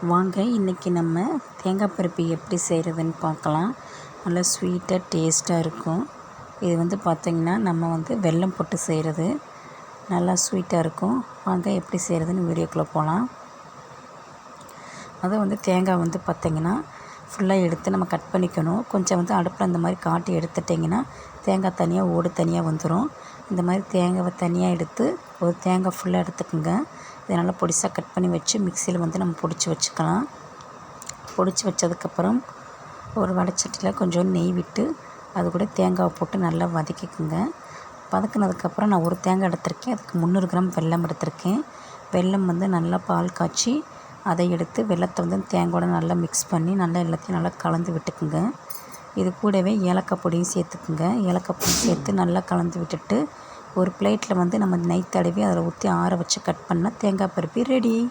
வாங்க இன்றைக்கி நம்ம தேங்காய் பருப்பி எப்படி செய்கிறதுன்னு பார்க்கலாம். நல்லா ஸ்வீட்டாக டேஸ்ட்டாக இருக்கும். இது வந்து பார்த்திங்கன்னா நம்ம வெல்லம் போட்டு செய்கிறது, நல்லா ஸ்வீட்டாக இருக்கும். வாங்க எப்படி செய்கிறதுன்னு வீடியோக்குள்ளே போகலாம். அதை தேங்காய் பார்த்திங்கன்னா ஃபுல்லாக எடுத்து நம்ம கட் பண்ணிக்கணும். கொஞ்சம் அடுப்பில் இந்த மாதிரி காட்டி எடுத்துட்டிங்கன்னா தேங்காய் தனியாக ஓடு தனியாக வந்துடும். இந்த மாதிரி தேங்காவை தனியாக எடுத்து ஒரு தேங்காய் ஃபுல்லாக எடுத்துக்கோங்க. இதை நல்லா பொடிசாக கட் பண்ணி வச்சு மிக்சியில் நம்ம பொடிச்சு வச்சுக்கலாம். பொடிச்சு வச்சதுக்கப்புறம் ஒரு வடைச்சட்டியில் கொஞ்சம் நெய் விட்டு அது கூட தேங்காவை போட்டு நல்லா வதக்கிக்குங்க. வதக்குனதுக்கப்புறம் நான் ஒரு தேங்காய் எடுத்திருக்கேன். அதுக்கு 300 கிராம் வெல்லம் எடுத்திருக்கேன். வெல்லம் நல்லா பால் காய்ச்சி அதை எடுத்து வெல்லத்தை தேங்காயோட நல்லா மிக்ஸ் பண்ணி நல்லா எல்லாத்தையும் நல்லா கலந்து விட்டுக்குங்க. இது கூடவே ஏலக்காய் பொடியும் சேர்த்துக்குங்க. ஏலக்காய் பொடி சேர்த்து நல்லா கலந்து விட்டுட்டு ஒரு பிளேட்டில் நம்ம நெய் தடவி அதில் ஊற்றி ஆற வச்சு கட் பண்ணால் தேங்காய் பருப்பி ரெடி.